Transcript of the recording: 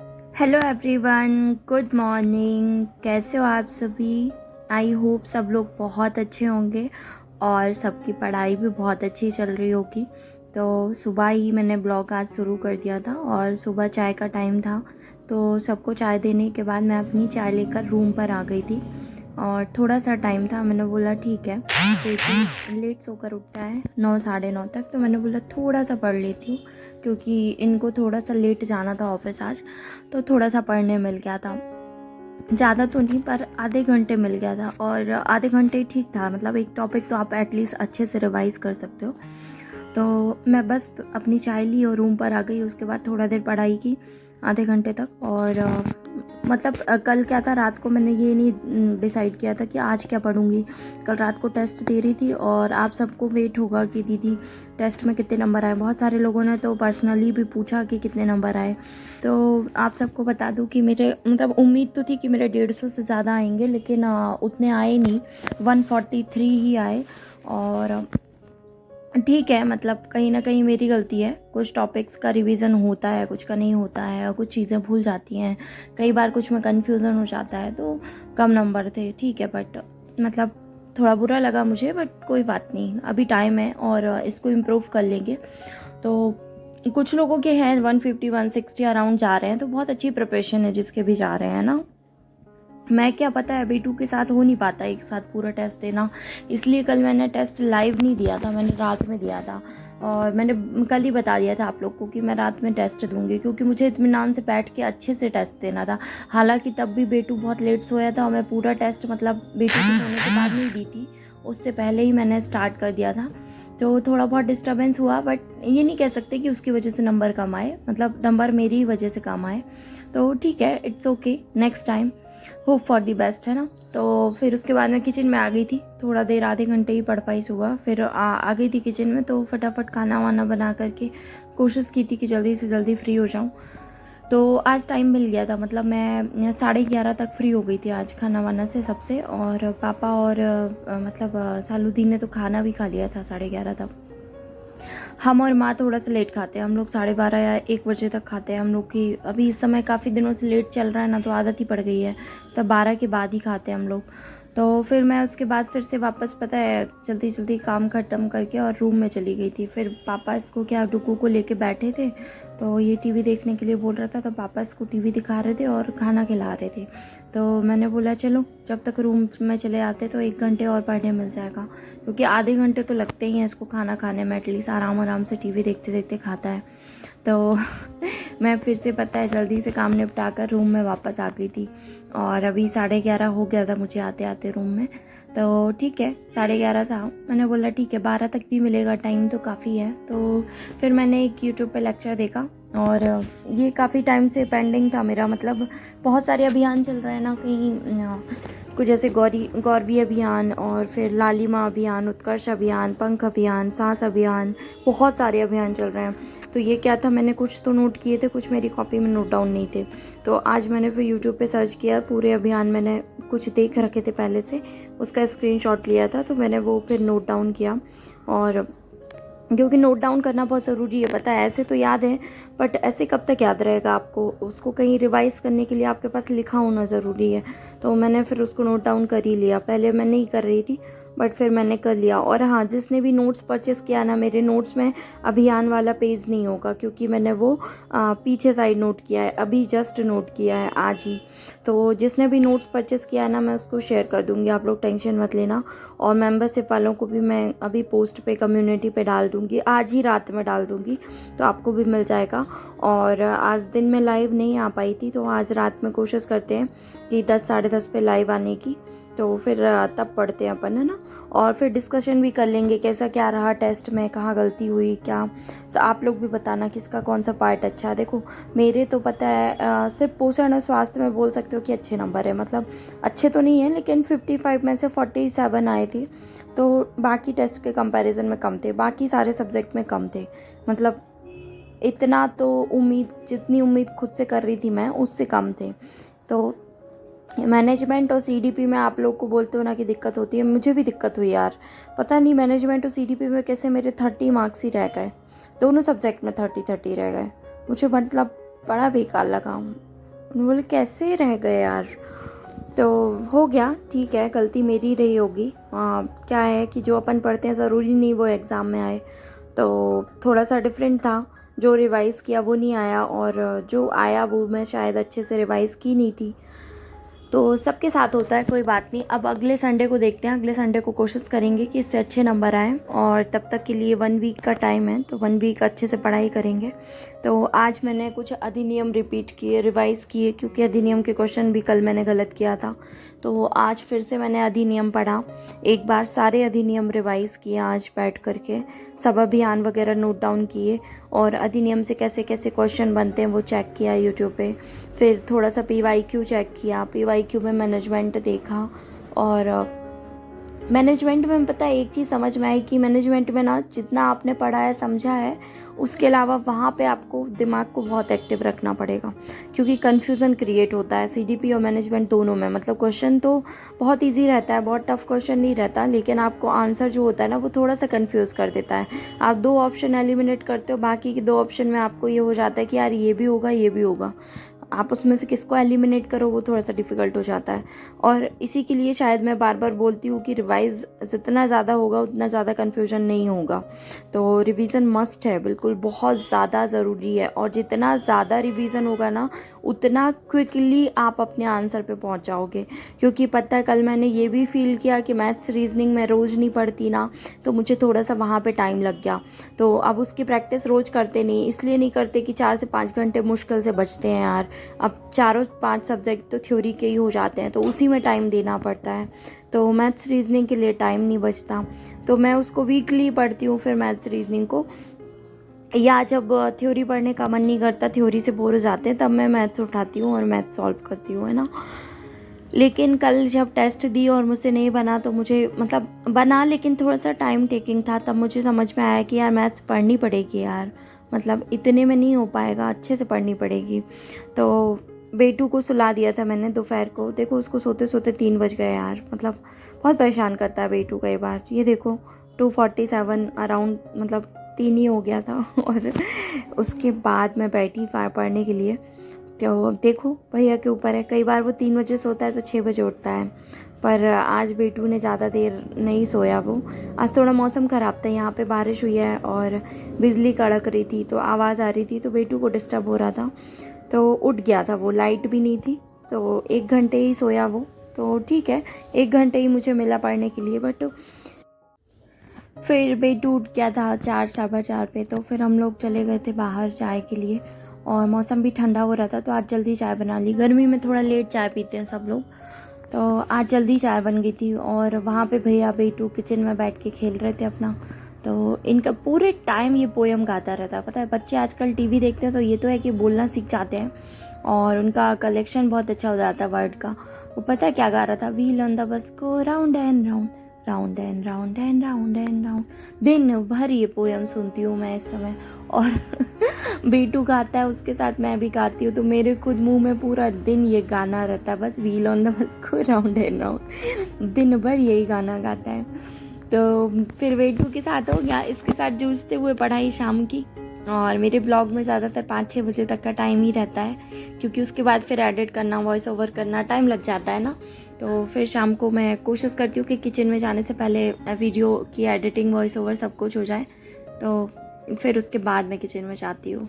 Hello everyone, good morning. कैसे हो आप सभी? आई होप सब लोग बहुत अच्छे होंगे और सबकी पढ़ाई भी बहुत अच्छी चल रही होगी। तो सुबह ही मैंने ब्लॉग आज शुरू कर दिया था और सुबह चाय का टाइम था, तो सबको चाय देने के बाद मैं अपनी चाय लेकर रूम पर आ गई थी। और थोड़ा सा टाइम था, मैंने बोला ठीक है, बेटी लेट सोकर उठता है 9 साढ़े 9 तक, तो मैंने बोला थोड़ा सा पढ़ लेती हूँ क्योंकि इनको थोड़ा सा लेट जाना था ऑफिस आज। तो थोड़ा सा पढ़ने मिल गया था, ज़्यादा तो नहीं पर आधे घंटे मिल गया था। और आधे घंटे ठीक था, मतलब एक टॉपिक तो आप एटलीस्ट अच्छे से रिवाइज़ कर सकते हो। तो मैं बस अपनी चाय ली और रूम पर आ गई। उसके बाद थोड़ा देर पढ़ाई की आधे घंटे तक। और मतलब कल क्या था, रात को मैंने ये नहीं डिसाइड किया था कि आज क्या पढ़ूंगी। कल रात को टेस्ट दे रही थी और आप सबको वेट होगा कि दीदी टेस्ट में कितने नंबर आए। बहुत सारे लोगों ने तो पर्सनली भी पूछा कि कितने नंबर आए। तो आप सबको बता दूं कि मेरे मतलब उम्मीद तो थी कि मेरे 150 से ज़्यादा आएंगे, लेकिन उतने आए नहीं, 143 ही आए। और ठीक है, मतलब कहीं ना कहीं मेरी गलती है। कुछ टॉपिक्स का रिवीजन होता है, कुछ का नहीं होता है, और कुछ चीज़ें भूल जाती हैं। कई बार कुछ में कन्फ्यूज़न हो जाता है, तो कम नंबर थे, ठीक है। बट मतलब थोड़ा बुरा लगा मुझे, बट कोई बात नहीं, अभी टाइम है और इसको इम्प्रूव कर लेंगे। तो कुछ लोगों के हैं 150 160 अराउंड जा रहे हैं, तो बहुत अच्छी प्रिपरेशन है जिसके भी जा रहे हैं ना। मैं क्या पता है बेटू के साथ हो नहीं पाता एक साथ पूरा टेस्ट देना, इसलिए कल मैंने टेस्ट लाइव नहीं दिया था, मैंने रात में दिया था। और मैंने कल ही बता दिया था आप लोग को कि मैं रात में टेस्ट दूंगी, क्योंकि मुझे इत्मीनान से बैठ के अच्छे से टेस्ट देना था। हालांकि तब भी बेटू बहुत लेट सोया था और मैं पूरा टेस्ट मतलब बेटू के सोने के बाद नहीं दी थी, उससे पहले ही मैंने स्टार्ट कर दिया था। तो थोड़ा बहुत डिस्टर्बेंस हुआ, बट ये नहीं कह सकते कि उसकी वजह से नंबर कम आए, मतलब नंबर मेरी ही वजह से कम आए। तो ठीक है, it's okay, next time hope for the best, है ना। तो फिर उसके बाद मैं किचन में आ गई थी, थोड़ा देर आधे घंटे ही पढ़ पाई सुबह। फिर आ गई थी किचन में, तो फटाफट खाना वाना बना करके कोशिश की थी कि जल्दी से जल्दी फ्री हो जाऊं। तो आज टाइम मिल गया था, मतलब मैं 11:30 तक फ्री हो गई थी आज खाना वाना से सबसे। और पापा और मतलब सालुद्दीन ने तो खाना भी खा लिया था 11:30 तक। हम और माँ थोड़ा सा लेट खाते हैं, हम लोग 12:30 या 1 बजे तक खाते हैं हम लोग की। अभी इस समय काफ़ी दिनों से लेट चल रहा है ना, तो आदत ही पड़ गई है, तो 12 के बाद ही खाते हैं हम लोग। तो फिर मैं उसके बाद फिर से वापस, पता है, जल्दी जल्दी काम ख़त्म करके और रूम में चली गई थी। फिर पापा इसको क्या डुकू को लेके बैठे थे, तो ये टीवी देखने के लिए बोल रहा था, तो पापा इसको टीवी दिखा रहे थे और खाना खिला रहे थे। तो मैंने बोला चलो जब तक रूम में चले आते तो 1 घंटे और पढ़ने मिल जाएगा, क्योंकि आधे घंटे तो लगते ही हैं इसको खाना खाने में, एटलीस्ट आराम आराम से टीवी देखते देखते खाता है। तो मैं फिर से, पता है, जल्दी से काम निपटा कर रूम में वापस आ गई थी। और अभी 11:30 हो गया था मुझे आते आते रूम में। तो ठीक है, 11:30 था, मैंने बोला ठीक है 12 तक भी मिलेगा टाइम तो काफ़ी है। तो फिर मैंने एक यूट्यूब पे लेक्चर देखा, और ये काफ़ी टाइम से पेंडिंग था मेरा, मतलब बहुत सारे अभियान चल रहे हैं ना, कहीं कुछ जैसे गौरवी अभियान, और फिर लालिमा अभियान, उत्कर्ष अभियान, पंख अभियान, सांस अभियान, बहुत सारे अभियान चल रहे हैं। तो ये क्या था, मैंने कुछ तो नोट किए थे, कुछ मेरी कॉपी में नोट डाउन नहीं थे। तो आज मैंने फिर यूट्यूब पे सर्च किया, पूरे अभियान मैंने कुछ देख रखे थे पहले से, उसका स्क्रीनशॉट लिया था, तो मैंने वो फिर नोट डाउन किया। और क्योंकि नोट डाउन करना बहुत ज़रूरी है, पता है, ऐसे तो याद है, बट ऐसे कब तक याद रहेगा आपको, उसको कहीं रिवाइज करने के लिए आपके पास लिखा होना ज़रूरी है। तो मैंने फिर उसको नोट डाउन कर ही लिया, पहले मैं नहीं कर रही थी, बट फिर मैंने कर लिया। और हाँ, जिसने भी नोट्स परचेज़ किया ना, मेरे नोट्स में अभियान वाला पेज नहीं होगा, क्योंकि मैंने वो पीछे साइड नोट किया है, अभी जस्ट नोट किया है आज ही। तो जिसने भी नोट्स परचेज़ किया है ना, मैं उसको शेयर कर दूँगी, आप लोग टेंशन मत लेना। और मेंबरशिप वालों को भी मैं अभी पोस्ट पे कम्युनिटी पे डाल दूँगी, आज ही रात में डाल दूँगी, तो आपको भी मिल जाएगा। और आज दिन में लाइव नहीं आ पाई थी, तो आज रात में कोशिश करते हैं कि 10 साढ़े 10 पे लाइव आने की, तो फिर तब पढ़ते हैं अपन, है ना। और फिर डिस्कशन भी कर लेंगे कैसा क्या रहा टेस्ट में, कहाँ गलती हुई क्या। आप लोग भी बताना किसका कौन सा पार्ट अच्छा है। देखो मेरे तो पता है सिर्फ पोषण और स्वास्थ्य में बोल सकते हो कि अच्छे नंबर है, मतलब अच्छे तो नहीं है, लेकिन 55 में से 47 आए थे। तो बाकी टेस्ट के कंपैरिजन में कम थे, बाकी सारे सब्जेक्ट में कम थे, मतलब इतना तो उम्मीद, जितनी उम्मीद खुद से कर रही थी मैं, उससे कम थे। तो मैनेजमेंट और सीडीपी में आप लोग को बोलते हो ना कि दिक्कत होती है, मुझे भी दिक्कत हुई यार, पता नहीं मैनेजमेंट और सीडीपी में कैसे मेरे 30 मार्क्स ही रह गए, दोनों सब्जेक्ट में 30 30 रह गए। मुझे मतलब बड़ा बेकार लगा। बोले कैसे रह गए यार। तो हो गया, ठीक है, गलती मेरी रही होगी। क्या है कि जो अपन पढ़ते हैं ज़रूरी नहीं वो एग्ज़ाम में आए, तो थोड़ा सा डिफरेंट था। जो रिवाइज़ किया वो नहीं आया, और जो आया वो मैं शायद अच्छे से रिवाइज़ की नहीं थी। तो सबके साथ होता है, कोई बात नहीं। अब अगले संडे को देखते हैं, अगले संडे को कोशिश करेंगे कि इससे अच्छे नंबर आएँ, और तब तक के लिए 1 वीक का टाइम है, तो 1 वीक अच्छे से पढ़ाई करेंगे। तो आज मैंने कुछ अधिनियम रिपीट किए, रिवाइज़ किए, क्योंकि अधिनियम के क्वेश्चन भी कल मैंने गलत किया था। तो आज फिर से मैंने अधिनियम पढ़ा, एक बार सारे अधिनियम रिवाइज़ किए आज बैठ करके, सब अभियान वगैरह नोट डाउन किए, और अधिनियम से कैसे कैसे क्वेश्चन बनते हैं वो चेक किया यूट्यूब पे। फिर थोड़ा सा PYQ चेक किया, PYQ में मैनेजमेंट देखा, और मैनेजमेंट में पता है एक चीज़ समझ में आई कि मैनेजमेंट में ना जितना आपने पढ़ा है समझा है, उसके अलावा वहाँ पे आपको दिमाग को बहुत एक्टिव रखना पड़ेगा, क्योंकि कन्फ्यूज़न क्रिएट होता है CDP और मैनेजमेंट दोनों में। मतलब क्वेश्चन तो बहुत इजी रहता है, बहुत टफ क्वेश्चन नहीं रहता, लेकिन आपको आंसर जो होता है ना वो थोड़ा सा कन्फ्यूज़ कर देता है। आप 2 ऑप्शन एलिमिनेट करते हो, बाकी के 2 ऑप्शन में आपको ये हो जाता है कि यार ये भी होगा, ये भी होगा। आप उसमें से किसको एलिमिनेट करो वो थोड़ा सा डिफ़िकल्ट हो जाता है। और इसी के लिए शायद मैं बार बार बोलती हूँ कि रिवाइज़ जितना ज़्यादा होगा उतना ज़्यादा कन्फ्यूजन नहीं होगा। तो रिवीजन मस्ट है, बिल्कुल बहुत ज़्यादा ज़रूरी है, और जितना ज़्यादा रिवीजन होगा ना उतना क्विकली आप अपने आंसर पे पहुँच जाओगे। क्योंकि पता है कल मैंने ये भी फील किया कि मैथ्स रीजनिंग में रोज़ नहीं पढ़ती ना, तो मुझे थोड़ा सा वहाँ पे टाइम लग गया। तो अब उसकी प्रैक्टिस रोज़ करते नहीं, इसलिए नहीं करते कि 4 से 5 घंटे मुश्किल से बचते हैं यार। अब चारों 5 सब्जेक्ट तो थ्योरी के ही हो जाते हैं, तो उसी में टाइम देना पड़ता है। तो मैथ्स रीजनिंग के लिए टाइम नहीं बचता, तो मैं उसको वीकली पढ़ती हूँ। फिर मैथ्स रीजनिंग को, या जब थ्योरी पढ़ने का मन नहीं करता, थ्योरी से बोर हो जाते हैं, तब मैं मैथ्स उठाती हूँ और मैथ्स सॉल्व करती हूँ, है ना। लेकिन कल जब टेस्ट दी और मुझसे नहीं बना, तो मुझे मतलब बना, लेकिन थोड़ा सा टाइम टेकिंग था। तब मुझे समझ में आया कि यार मैथ्स पढ़नी पड़ेगी यार, मतलब इतने में नहीं हो पाएगा, अच्छे से पढ़नी पड़ेगी। तो बेटू को सुला दिया था मैंने दोपहर को, देखो उसको सोते सोते 3 बज गए यार। मतलब बहुत परेशान करता है बेटू कई बार। ये देखो 2:47 अराउंड, मतलब 3 ही हो गया था। और उसके बाद मैं बैठी पढ़ने के लिए। तो देखो भैया के ऊपर है, कई बार वो 3 बजे सोता है तो 6 बजे उठता है, पर आज बेटू ने ज़्यादा देर नहीं सोया वो। आज थोड़ा मौसम ख़राब था, यहाँ पे बारिश हुई है और बिजली कड़क रही थी, तो आवाज़ आ रही थी, तो बेटू को डिस्टर्ब हो रहा था, तो उठ गया था वो। लाइट भी नहीं थी, तो 1 घंटे ही सोया वो। तो ठीक है, 1 घंटे ही मुझे मिला पढ़ने के लिए। बट फिर बेटू उठ गया था 4 सवा 4 पे, तो फिर हम लोग चले गए थे बाहर चाय के लिए, और मौसम भी ठंडा हो रहा था, तो आज जल्दी चाय बना ली। गर्मी में थोड़ा लेट चाय पीते हैं सब लोग, तो आज जल्दी चाय बन गई थी। और वहाँ पे भैया बेटू किचन में बैठ के खेल रहे थे अपना। तो इनका पूरे टाइम ये पोयम गाता रहता है। पता है बच्चे आजकल टीवी देखते हैं तो ये तो है कि बोलना सीख जाते हैं, और उनका कलेक्शन बहुत अच्छा हो जाता है वर्ड का। वो पता है क्या गा रहा था, व्हील ऑन द बस को round and round, round and round and round and round. दिन भर ये पोयम सुनती हूँ मैं इस समय, और बेटू गाता है उसके साथ मैं भी गाती हूँ, तो मेरे खुद मुंह में पूरा दिन ये गाना रहता है, बस व्हील ऑन द बस को राउंड एंड राउंड, दिन भर यही गाना गाता है। तो फिर बेटू के साथ हो गया, इसके साथ जूझते हुए पढ़ाई शाम की। और मेरे ब्लॉग में ज़्यादातर 5-6 बजे तक का टाइम ही रहता है, क्योंकि उसके बाद फिर एडिट करना, वॉइस ओवर करना टाइम लग जाता है ना। तो फिर शाम को मैं कोशिश करती हूँ कि किचन में जाने से पहले वीडियो की एडिटिंग, वॉइस ओवर सब कुछ हो जाए, तो फिर उसके बाद मैं किचन में जाती हूँ।